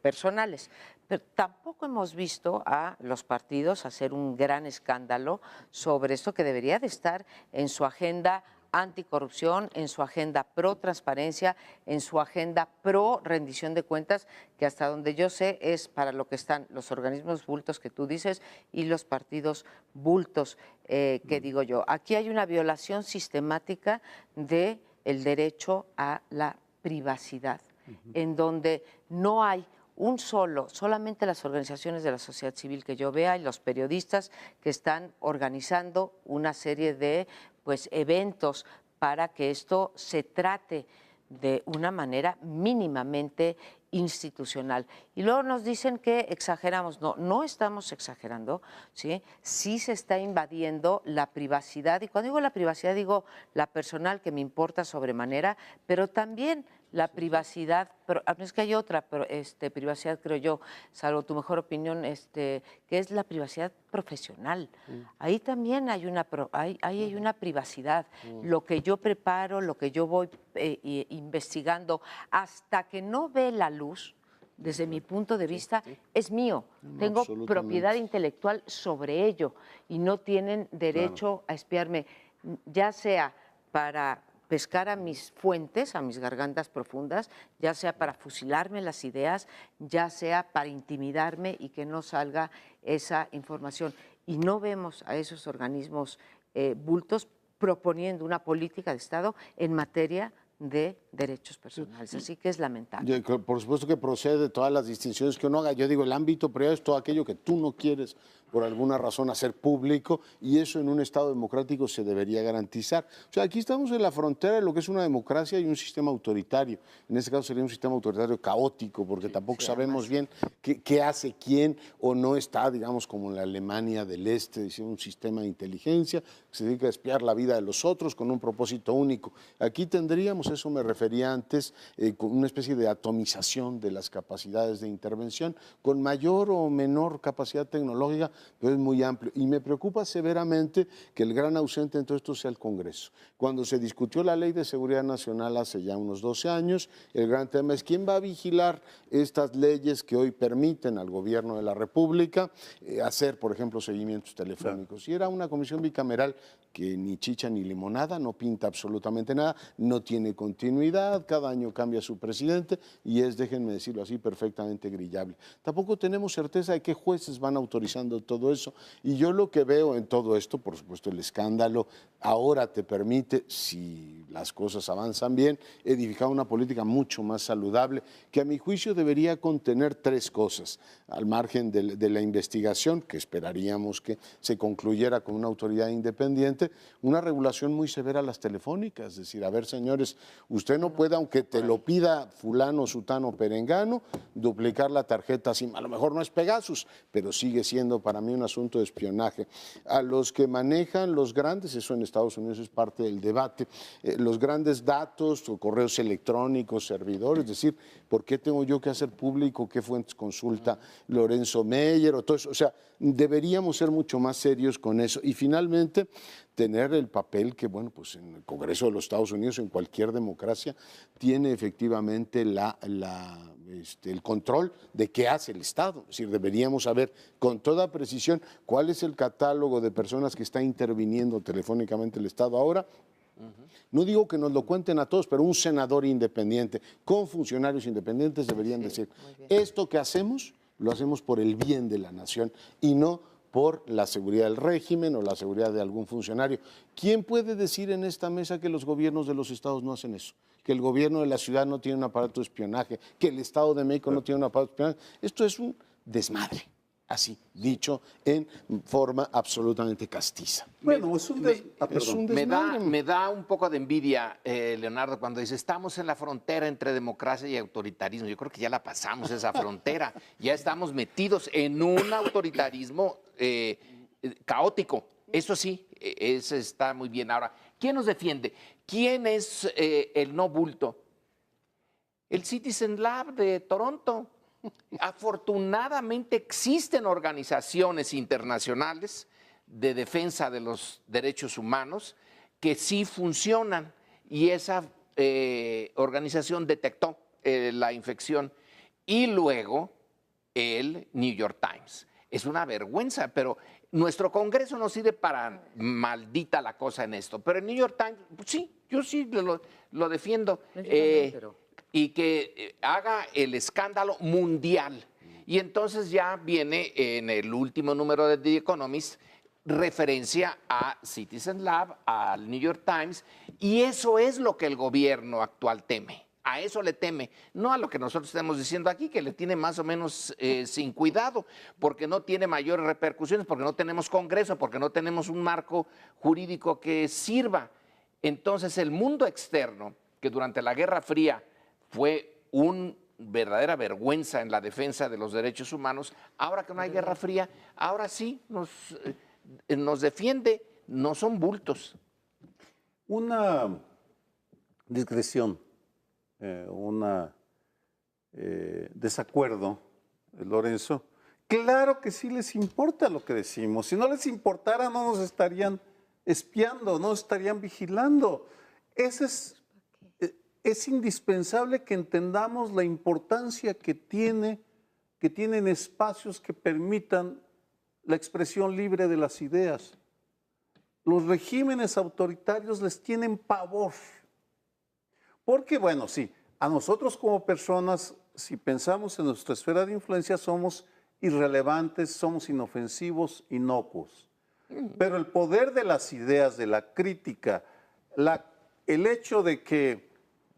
A: personales. Pero tampoco hemos visto a los partidos hacer un gran escándalo sobre esto que debería de estar en su agenda anticorrupción, en su agenda pro transparencia, en su agenda pro rendición de cuentas, que hasta donde yo sé es para lo que están los organismos bultos que tú dices y los partidos bultos que digo yo. Aquí hay una violación sistemática del derecho a la privacidad, en donde no hay solamente las organizaciones de la sociedad civil que yo vea y los periodistas que están organizando una serie de eventos para que esto se trate de una manera mínimamente institucional. Y luego nos dicen que exageramos. No estamos exagerando, ¿sí? Sí se está invadiendo la privacidad, y cuando digo la privacidad digo la personal, que me importa sobremanera, pero también la privacidad, pero es que hay otra privacidad, creo yo, salvo tu mejor opinión, que es la privacidad profesional. Ahí también hay una privacidad. Lo que yo preparo, lo que yo voy investigando, hasta que no ve la luz, desde mi punto de vista, es mío. Tengo propiedad intelectual sobre ello y no tienen derecho a espiarme, ya sea para pescar a mis fuentes, a mis gargantas profundas, ya sea para fusilarme las ideas, ya sea para intimidarme y que no salga esa información. Y no vemos a esos organismos bultos proponiendo una política de Estado en materia de derechos personales, así que es lamentable.
B: Por supuesto que procede de todas las distinciones que uno haga. Yo digo, el ámbito privado es todo aquello que tú no quieres por alguna razón hacer público, y eso en un Estado democrático se debería garantizar. O sea, aquí estamos en la frontera de lo que es una democracia y un sistema autoritario. En este caso sería un sistema autoritario caótico, porque tampoco sabemos bien qué hace quién, o no está, digamos, como en la Alemania del Este, diciendo un sistema de inteligencia que se dedica a espiar la vida de los otros con un propósito único. Aquí tendríamos, eso me refería antes, con una especie de atomización de las capacidades de intervención, con mayor o menor capacidad tecnológica, pero es muy amplio. Y me preocupa severamente que el gran ausente en todo esto sea el Congreso. Cuando se discutió la Ley de Seguridad Nacional hace ya unos 12 años, el gran tema es quién va a vigilar estas leyes que hoy permiten al gobierno de la República hacer, por ejemplo, seguimientos telefónicos. Y era una comisión bicameral que ni chicha ni limonada, no pinta absolutamente nada, no tiene continuidad, cada año cambia su presidente y es, déjenme decirlo así, perfectamente grillable. Tampoco tenemos certeza de qué jueces van autorizando todo eso. Y yo lo que veo en todo esto, por supuesto el escándalo, ahora te permite, si las cosas avanzan bien, edificar una política mucho más saludable, que a mi juicio debería contener tres cosas, al margen de la investigación, que esperaríamos que se concluyera con una autoridad independiente, una regulación muy severa a las telefónicas, es decir, a ver señores, usted no puede, aunque te lo pida fulano, sutano, perengano, duplicar la tarjeta, a lo mejor no es Pegasus, pero sigue siendo para mí un asunto de espionaje. A los que manejan los grandes, eso en Estados Unidos es parte del debate, los grandes datos o correos electrónicos, servidores, es decir, ¿por qué tengo yo que hacer público qué fuentes consulta Lorenzo Meyer o todo eso? O sea, deberíamos ser mucho más serios con eso. Y finalmente, tener el papel que, bueno, pues en el Congreso de los Estados Unidos, en cualquier democracia, tiene efectivamente el control de qué hace el Estado. Es decir, deberíamos saber con toda precisión cuál es el catálogo de personas que está interviniendo telefónicamente el Estado ahora. No digo que nos lo cuenten a todos, pero un senador independiente con funcionarios independientes deberían decir, esto que hacemos, lo hacemos por el bien de la nación y no por la seguridad del régimen o la seguridad de algún funcionario. ¿Quién puede decir en esta mesa que los gobiernos de los estados no hacen eso? Que el gobierno de la ciudad no tiene un aparato de espionaje, que el Estado de México no tiene un aparato de espionaje. Esto es un desmadre, así, dicho en forma absolutamente castiza.
C: Bueno, es un desmadre.
D: Me da un poco de envidia, Leonardo, cuando dice, estamos en la frontera entre democracia y autoritarismo. Yo creo que ya la pasamos esa frontera, ya estamos metidos en un autoritarismo caótico. Eso sí, eso está muy bien. Ahora, ¿quién nos defiende? ¿Quién es el no bulto? El Citizen Lab de Toronto. Afortunadamente existen organizaciones internacionales de defensa de los derechos humanos que sí funcionan y esa organización detectó la infección y luego el New York Times. Es una vergüenza, pero nuestro Congreso no sirve para maldita la cosa en esto, pero el New York Times, sí, yo sí lo defiendo. Y que haga el escándalo mundial. Y entonces ya viene en el último número de The Economist referencia a Citizen Lab, al New York Times, y eso es lo que el gobierno actual teme. A eso le teme, no a lo que nosotros estamos diciendo aquí, que le tiene más o menos sin cuidado, porque no tiene mayores repercusiones, porque no tenemos Congreso, porque no tenemos un marco jurídico que sirva. Entonces el mundo externo, que durante la Guerra Fría fue una verdadera vergüenza en la defensa de los derechos humanos, ahora que no hay Guerra Fría, ahora sí nos defiende, no son bultos.
C: Una discreción, desacuerdo, Lorenzo. Claro que sí les importa lo que decimos. Si no les importara, no nos estarían espiando, no nos estarían vigilando. Es indispensable que entendamos la importancia que tienen espacios que permitan la expresión libre de las ideas. Los regímenes autoritarios les tienen pavor. Porque, bueno, sí, a nosotros como personas, si pensamos en nuestra esfera de influencia, somos irrelevantes, somos inofensivos, inocuos. Pero el poder de las ideas, de la crítica, el hecho de que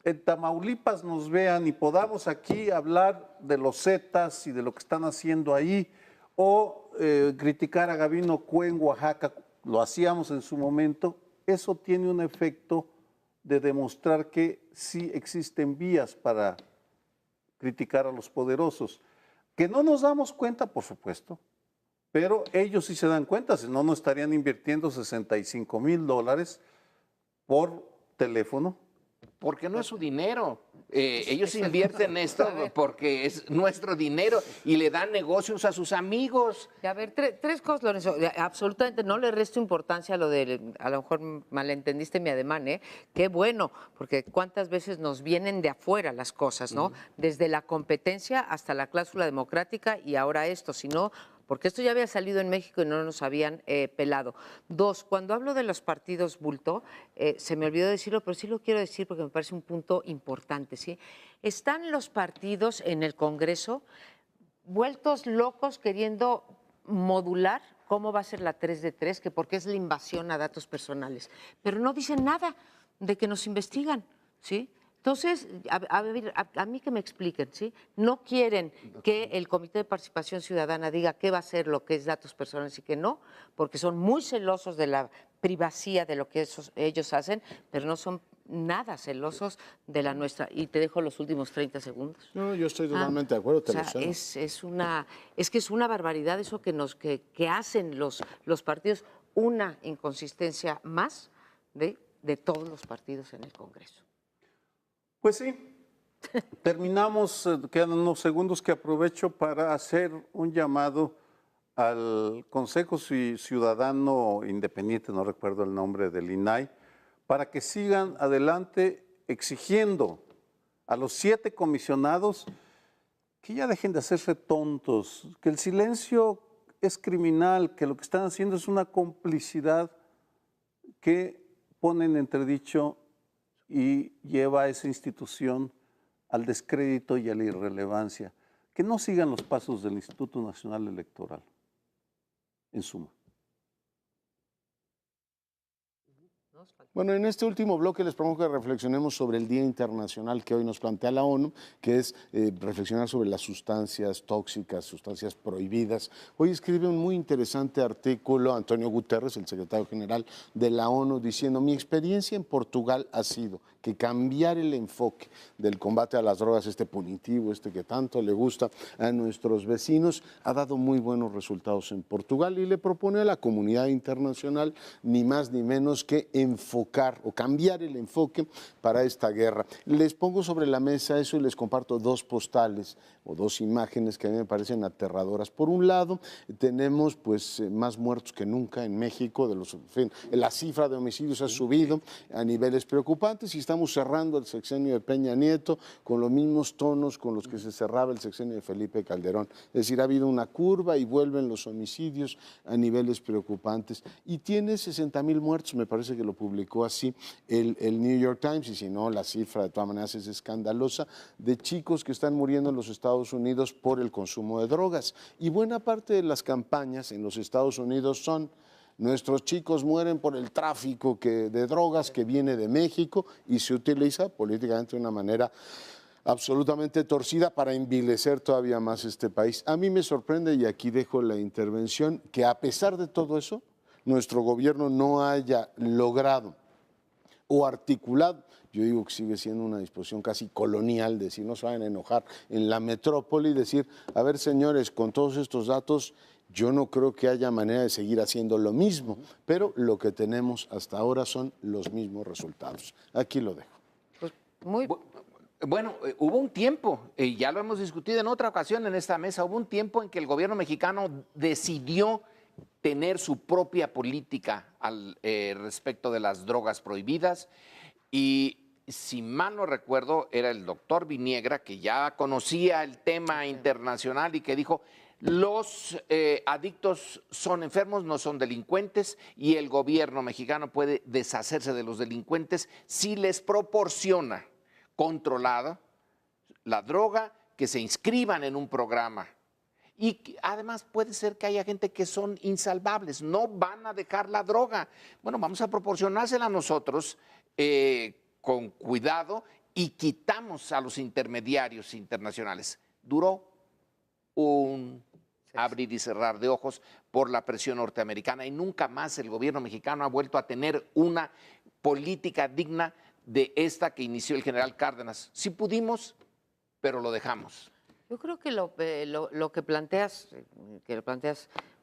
C: en Tamaulipas nos vean y podamos aquí hablar de los Zetas y de lo que están haciendo ahí, o criticar a Gabino Cue en Oaxaca, lo hacíamos en su momento, eso tiene un efecto de demostrar que sí existen vías para criticar a los poderosos. Que no nos damos cuenta, por supuesto, pero ellos sí se dan cuenta, si no, no estarían invirtiendo $65,000 por teléfono.
D: Porque no es su dinero. Ellos invierten esto porque es nuestro dinero y le dan negocios a sus amigos.
A: A ver, tres cosas, Lorenzo. Absolutamente no le resto importancia a lo de, a lo mejor malentendiste mi ademán, ¿eh? Qué bueno, porque cuántas veces nos vienen de afuera las cosas, ¿no? Desde la competencia hasta la cláusula democrática y ahora esto, si no, porque esto ya había salido en México y no nos habían pelado. Dos, cuando hablo de los partidos bulto, se me olvidó decirlo, pero sí lo quiero decir porque me parece un punto importante, ¿sí? Están los partidos en el Congreso vueltos locos queriendo modular cómo va a ser la 3 de 3, que porque es la invasión a datos personales, pero no dicen nada de que nos investigan, ¿sí? Entonces, a mí que me expliquen, ¿sí? No quieren que el Comité de Participación Ciudadana diga qué va a ser lo que es datos personales y qué no, porque son muy celosos de la privacidad de lo que ellos hacen, pero no son nada celosos de la nuestra. Y te dejo los últimos 30 segundos.
B: No, yo estoy totalmente de acuerdo, te lo cedo.
A: Es que es una barbaridad eso que hacen los partidos, una inconsistencia más de todos los partidos en el Congreso.
C: Pues sí, terminamos, quedan unos segundos que aprovecho para hacer un llamado al Consejo Ciudadano Independiente, no recuerdo el nombre del INAI, para que sigan adelante exigiendo a los 7 comisionados que ya dejen de hacerse tontos, que el silencio es criminal, que lo que están haciendo es una complicidad que pone en entredicho y lleva a esa institución al descrédito y a la irrelevancia. Que no sigan los pasos del Instituto Nacional Electoral, en suma.
B: Bueno, en este último bloque les propongo que reflexionemos sobre el Día Internacional que hoy nos plantea la ONU, que es reflexionar sobre las sustancias tóxicas, sustancias prohibidas. Hoy escribe un muy interesante artículo Antonio Guterres, el secretario general de la ONU, diciendo: mi experiencia en Portugal ha sido que cambiar el enfoque del combate a las drogas, este punitivo, este que tanto le gusta a nuestros vecinos, ha dado muy buenos resultados en Portugal, y le propone a la comunidad internacional ni más ni menos que enfocar o cambiar el enfoque para esta guerra. Les pongo sobre la mesa eso y les comparto 2 postales o 2 imágenes que a mí me parecen aterradoras. Por un lado, tenemos pues más muertos que nunca en México, la cifra de homicidios ha subido a niveles preocupantes y estamos cerrando el sexenio de Peña Nieto con los mismos tonos con los que se cerraba el sexenio de Felipe Calderón. Es decir, ha habido una curva y vuelven los homicidios a niveles preocupantes. Y tiene 60,000 muertos, me parece que lo publicó así el New York Times, y si no, la cifra de todas maneras es escandalosa, de chicos que están muriendo en los Estados Unidos por el consumo de drogas. Y buena parte de las campañas en los Estados Unidos son: nuestros chicos mueren por el tráfico de drogas que viene de México, y se utiliza políticamente de una manera absolutamente torcida para envilecer todavía más este país. A mí me sorprende, y aquí dejo la intervención, que a pesar de todo eso, nuestro gobierno no haya logrado o articulado, yo digo que sigue siendo una disposición casi colonial, decir, no se vayan a enojar en la metrópoli, decir, a ver señores, con todos estos datos, yo no creo que haya manera de seguir haciendo lo mismo, pero lo que tenemos hasta ahora son los mismos resultados. Aquí lo dejo.
A: Pues muy...
D: Bueno, hubo un tiempo, y ya lo hemos discutido en otra ocasión en esta mesa, hubo un tiempo en que el gobierno mexicano decidió tener su propia política al respecto de las drogas prohibidas, y si mal no recuerdo, era el doctor Viniegra, que ya conocía el tema internacional y que dijo: los adictos son enfermos, no son delincuentes, y el gobierno mexicano puede deshacerse de los delincuentes si les proporciona controlada la droga, que se inscriban en un programa. Y además puede ser que haya gente que son insalvables, no van a dejar la droga. Bueno, vamos a proporcionársela a nosotros con cuidado, y quitamos a los intermediarios internacionales. Duró un abrir y cerrar de ojos por la presión norteamericana, y nunca más el gobierno mexicano ha vuelto a tener una política digna de esta que inició el general Cárdenas. Sí pudimos, pero lo dejamos.
A: Yo creo que lo que planteas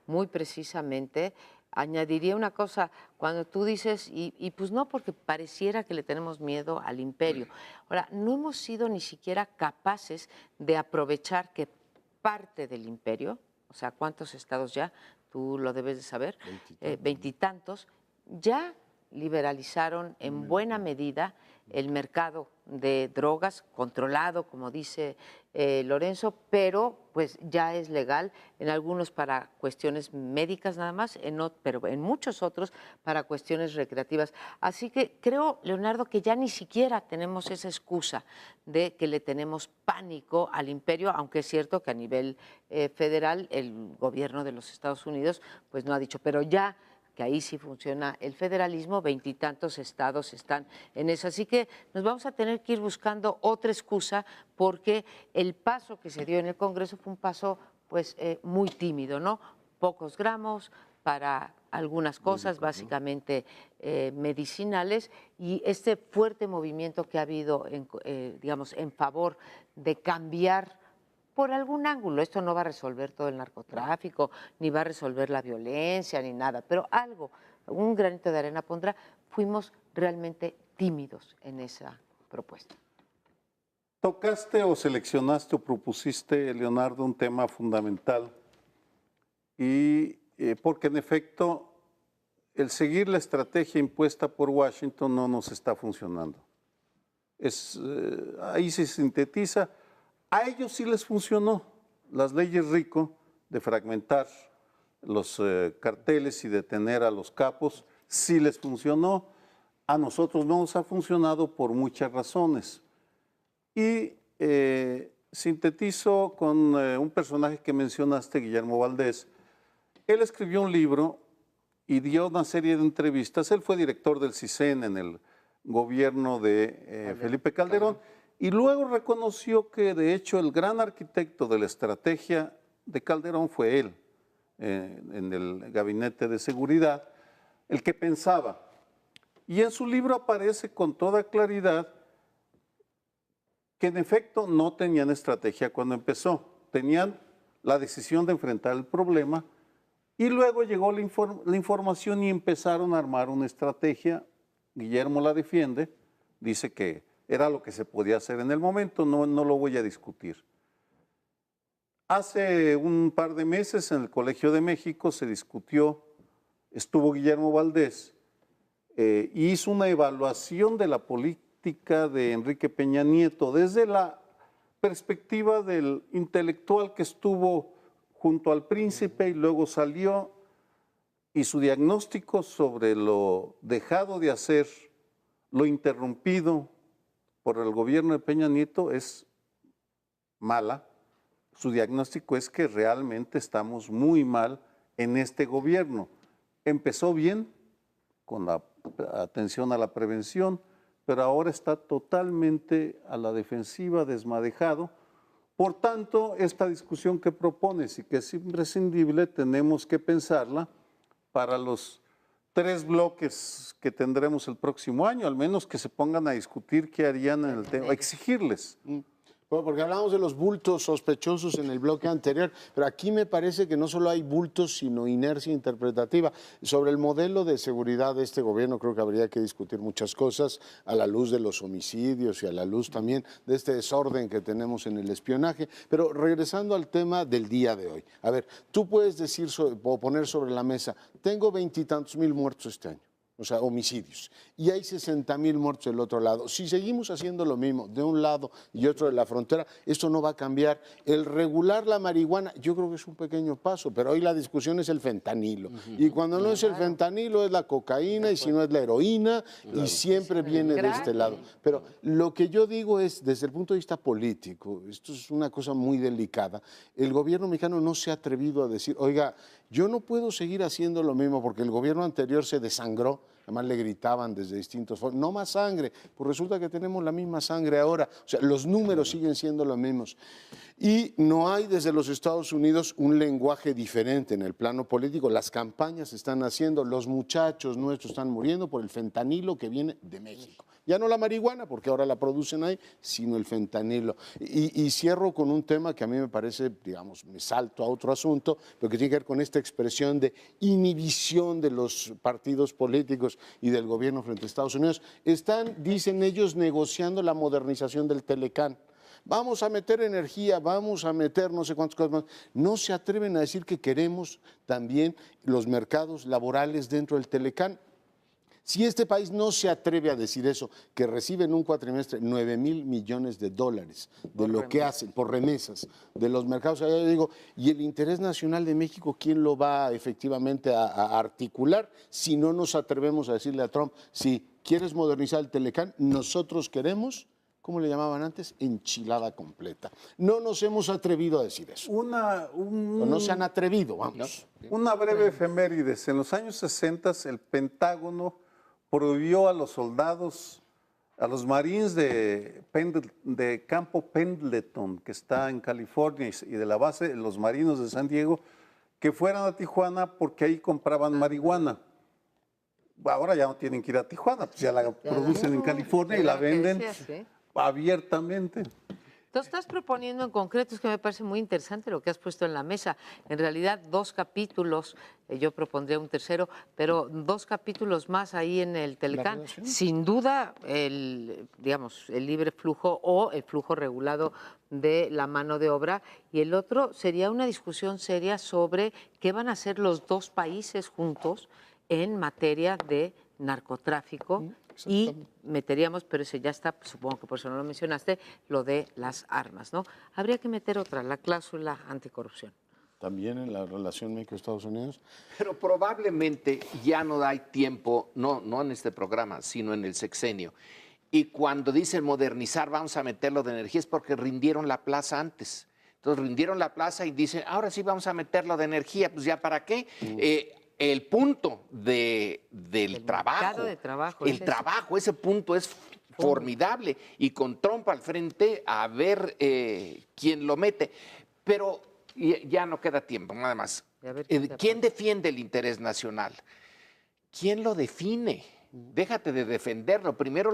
A: muy precisamente, añadiría una cosa, cuando tú dices, y pues no, porque pareciera que le tenemos miedo al imperio. Ahora, no hemos sido ni siquiera capaces de aprovechar que parte del imperio, o sea, ¿cuántos estados ya? Tú lo debes de saber, veintitantos, ya liberalizaron en buena medida el mercado de drogas, controlado, como dice Lorenzo, pero pues ya es legal en algunos para cuestiones médicas nada más, pero en muchos otros para cuestiones recreativas. Así que creo, Leonardo, que ya ni siquiera tenemos esa excusa de que le tenemos pánico al imperio, aunque es cierto que a nivel federal el gobierno de los Estados Unidos pues no ha dicho, pero ya que ahí sí funciona el federalismo, veintitantos estados están en eso. Así que nos vamos a tener que ir buscando otra excusa porque el paso que se dio en el Congreso fue un paso pues muy tímido, ¿no? Pocos gramos para algunas cosas, básicamente medicinales, y este fuerte movimiento que ha habido, digamos, en favor de cambiar por algún ángulo. Esto no va a resolver todo el narcotráfico, ni va a resolver la violencia, ni nada, pero algo, un granito de arena pondrá. Fuimos realmente tímidos en esa propuesta.
C: Tocaste o seleccionaste o propusiste, Leonardo, un tema fundamental, y porque en efecto el seguir la estrategia impuesta por Washington no nos está funcionando. Ahí se sintetiza. A ellos sí les funcionó las leyes RICO de fragmentar los carteles y detener a los capos, sí les funcionó. A nosotros no nos ha funcionado por muchas razones. Y sintetizo con un personaje que mencionaste, Guillermo Valdés. Él escribió un libro y dio una serie de entrevistas. Él fue director del CISEN en el gobierno de Felipe Calderón. Y luego reconoció que, de hecho, el gran arquitecto de la estrategia de Calderón fue él, en el gabinete de seguridad, el que pensaba. Y en su libro aparece con toda claridad que, en efecto, no tenían estrategia cuando empezó. Tenían la decisión de enfrentar el problema y luego llegó la información y empezaron a armar una estrategia. Guillermo la defiende, dice que era lo que se podía hacer en el momento, no lo voy a discutir. Hace un par de meses en el Colegio de México se discutió, estuvo Guillermo Valdés, y hizo una evaluación de la política de Enrique Peña Nieto desde la perspectiva del intelectual que estuvo junto al príncipe y luego salió, y su diagnóstico sobre lo dejado de hacer, lo interrumpido por el gobierno de Peña Nieto es mala. Su diagnóstico es que realmente estamos muy mal en este gobierno. Empezó bien con la atención a la prevención, pero ahora está totalmente a la defensiva, desmadejado. Por tanto, esta discusión que propones y que es imprescindible, tenemos que pensarla para los 3 bloques que tendremos el próximo año, al menos que se pongan a discutir qué harían en el tema, exigirles.
B: Bueno, porque hablamos de los bultos sospechosos en el bloque anterior, pero aquí me parece que no solo hay bultos, sino inercia interpretativa. Sobre el modelo de seguridad de este gobierno creo que habría que discutir muchas cosas a la luz de los homicidios y a la luz también de este desorden que tenemos en el espionaje. Pero regresando al tema del día de hoy. A ver, tú puedes decir o poner sobre la mesa, tengo 20 y tantos mil muertos este año. O sea, homicidios. Y hay 60,000 muertos del otro lado. Si seguimos haciendo lo mismo de un lado y otro de la frontera, esto no va a cambiar. El regular la marihuana, yo creo que es un pequeño paso, pero hoy la discusión es el fentanilo. Y cuando no es el fentanilo, es la cocaína, y si no es la heroína, y siempre viene de este lado. Pero lo que yo digo es, desde el punto de vista político, esto es una cosa muy delicada, el gobierno mexicano no se ha atrevido a decir, oiga, yo no puedo seguir haciendo lo mismo porque el gobierno anterior se desangró. Además le gritaban desde distintos foros, no más sangre, pues resulta que tenemos la misma sangre ahora, o sea, los números siguen siendo los mismos. Y no hay desde los Estados Unidos un lenguaje diferente en el plano político, las campañas se están haciendo, los muchachos nuestros están muriendo por el fentanilo que viene de México. Ya no la marihuana, porque ahora la producen ahí, sino el fentanilo. Y cierro con un tema que a mí me parece, digamos, me salto a otro asunto, pero que tiene que ver con esta expresión de inhibición de los partidos políticos y del gobierno frente a Estados Unidos. Están, dicen ellos, negociando la modernización del Telecán. Vamos a meter energía, vamos a meter no sé cuántas cosas más. No se atreven a decir que queremos también los mercados laborales dentro del Telecán. Si este país no se atreve a decir eso, que recibe en un cuatrimestre 9,000 millones de dólares de lo que hacen por remesas de los mercados, allá yo digo, ¿y el interés nacional de México quién lo va efectivamente a articular si no nos atrevemos a decirle a Trump, si quieres modernizar el Telecán, nosotros queremos, ¿cómo le llamaban antes? Enchilada completa. No nos hemos atrevido a decir eso. No se han atrevido, vamos.
C: Una breve efemérides. En los años 60 el Pentágono prohibió a los soldados, a los Marines de Campo Pendleton, que está en California, y de la base de los Marinos de San Diego, que fueran a Tijuana porque ahí compraban marihuana. Ahora ya no tienen que ir a Tijuana, pues ya la producen en California y la venden abiertamente.
A: Entonces estás proponiendo en concreto, es que me parece muy interesante lo que has puesto en la mesa. En realidad 2 capítulos, yo propondría un tercero, pero 2 capítulos más ahí en el Telecán. Sin duda, digamos, el libre flujo o el flujo regulado de la mano de obra. Y el otro sería una discusión seria sobre qué van a hacer los 2 países juntos en materia de narcotráfico. Y meteríamos, pero ese ya está, supongo que por eso no lo mencionaste, lo de las armas, ¿no? Habría que meter otra, la cláusula anticorrupción.
B: También en la relación México-Estados Unidos.
D: Pero probablemente ya no hay tiempo, no en este programa, sino en el sexenio. Y cuando dicen modernizar, vamos a meterlo de energía, es porque rindieron la plaza antes. Entonces rindieron la plaza y dicen, ahora sí vamos a meterlo de energía, pues ya para qué. El punto del trabajo, ese punto es formidable. Y con Trump al frente, a ver quién lo mete. Pero ya no queda tiempo, nada más. ¿Quién defiende el interés nacional? ¿Quién lo define? Déjate de defenderlo, primero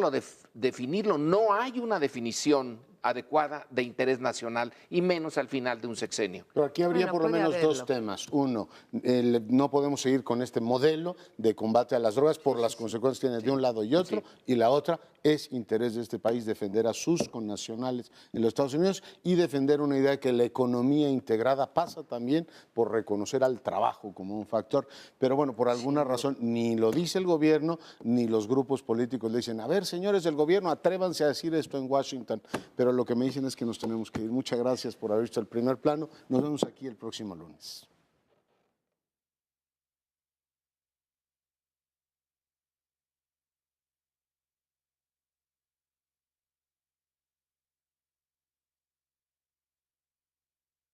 D: definirlo. No hay una definición adecuada de interés nacional y menos al final de un sexenio.
B: Pero aquí habría por lo menos 2 temas. Uno, no podemos seguir con este modelo de combate a las drogas por las consecuencias que tiene de un lado y otro. Y la otra, es interés de este país defender a sus connacionales en los Estados Unidos y defender una idea de que la economía integrada pasa también por reconocer al trabajo como un factor. Pero bueno, por alguna razón ni lo dice el gobierno ni los grupos políticos le dicen, a ver, señores del gobierno, atrévanse a decir esto en Washington. Pero lo que me dicen es que nos tenemos que ir. Muchas gracias por haber visto el primer plano. Nos vemos aquí el próximo lunes.